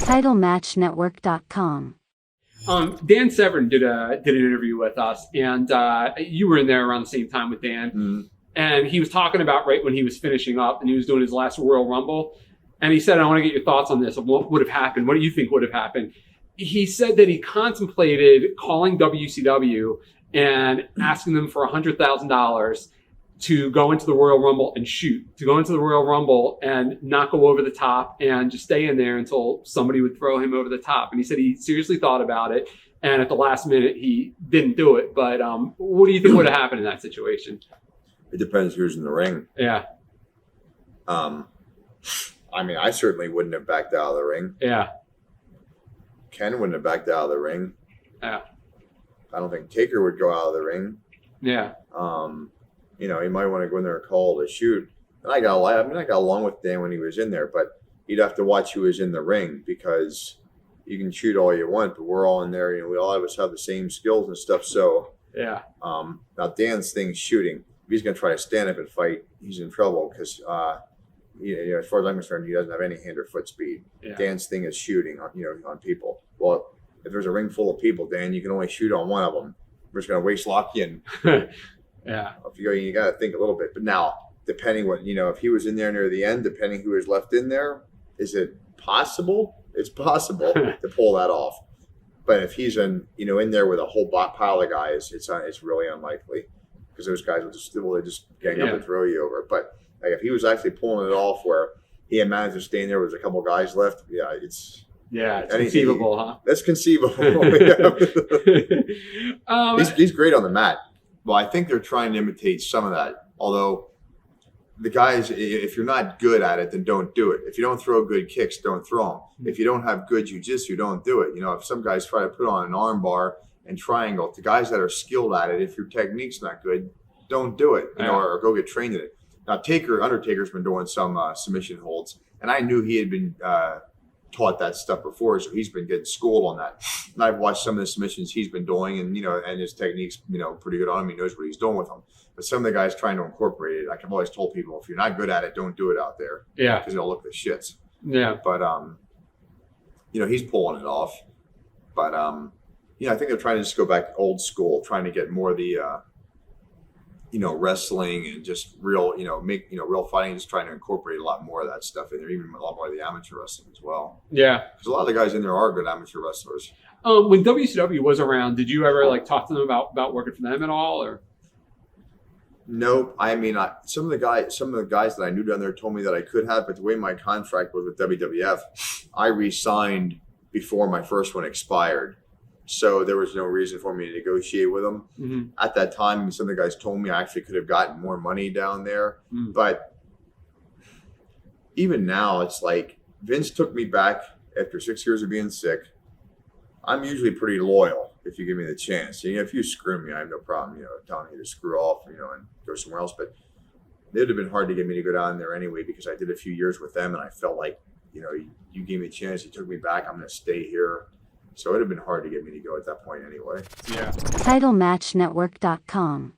TitleMatchNetwork.com. Dan Severn did an interview with us, and you were in there around the same time with Dan. Mm-hmm. And he was talking about right when he was finishing up and he was doing his last Royal Rumble. And he said, I want to get your thoughts on this, of what would have happened. What do you think would have happened? He said that he contemplated calling WCW and asking them for $100,000 to go into the Royal Rumble and shoot, to go into the Royal Rumble and not go over the top and just stay in there until somebody would throw him over the top. And he said he seriously thought about it. And at the last minute, he didn't do it. But what do you think would have happened in that situation? It depends who's in the ring. Yeah. I mean, I certainly wouldn't have backed out of the ring. Yeah. Ken wouldn't have backed out of the ring. Yeah. I don't think Taker would go out of the ring. Yeah. He might want to go in there and call to shoot. And I got along with Dan when he was in there, but you'd have to watch who was in the ring because you can shoot all you want, but we're all in there. We all of us have the same skills and stuff. So yeah. Now Dan's thing's shooting. If he's going to try to stand up and fight, he's in trouble because, as far as I'm concerned, he doesn't have any hand or foot speed. Yeah. Dan's thing is shooting on people. Well, if there's a ring full of people, Dan, you can only shoot on one of them. We're just going to waist lock you and yeah. If you got to think a little bit. But now, depending if he was in there near the end, depending who was left in there, is it possible? It's possible to pull that off. But if he's in there with a whole pile of guys, it's really unlikely because those guys will just gang up and throw you over. But if he was actually pulling it off where he had managed to stay in there with a couple guys left, it's conceivable, huh? That's conceivable. He's great on the mat. Well, I think they're trying to imitate some of that. Although the guys, if you're not good at it, then don't do it. If you don't throw good kicks, don't throw them. If you don't have good jiu-jitsu, don't do it. If some guys try to put on an arm bar and triangle, the guys that are skilled at it, if your technique's not good, don't do it. Or go get trained in it. Now, Undertaker's been doing some submission holds, and I knew he had been taught that stuff before, so he's been getting schooled on that. And I've watched some of the submissions he's been doing, and and his technique's pretty good on him. He knows what he's doing with them. But some of the guys trying to incorporate it, like I've always told people, if you're not good at it, don't do it out there. Yeah, because it'll look the shits. Yeah, but he's pulling it off. But I think they're trying to just go back old school, trying to get more of the wrestling and just real, real fighting, just trying to incorporate a lot more of that stuff in there, even a lot more of the amateur wrestling as well. Yeah. Because a lot of the guys in there are good amateur wrestlers. When WCW was around, did you ever talk to them about working for them at all, or? Nope. I mean, some of the guys that I knew down there told me that I could have, but the way my contract was with WWF, I re-signed before my first one expired. So there was no reason for me to negotiate with them. Mm-hmm. At that time, some of the guys told me I actually could have gotten more money down there. Mm. But even now, it's like Vince took me back after 6 years of being sick. I'm usually pretty loyal if you give me the chance. If you screw me, I have no problem, telling you to screw off, and go somewhere else. But it would have been hard to get me to go down there anyway because I did a few years with them and I felt like, you gave me a chance, you took me back, I'm going to stay here. So it would have been hard to get me to go at that point anyway. Yeah. TitleMatchNetwork.com.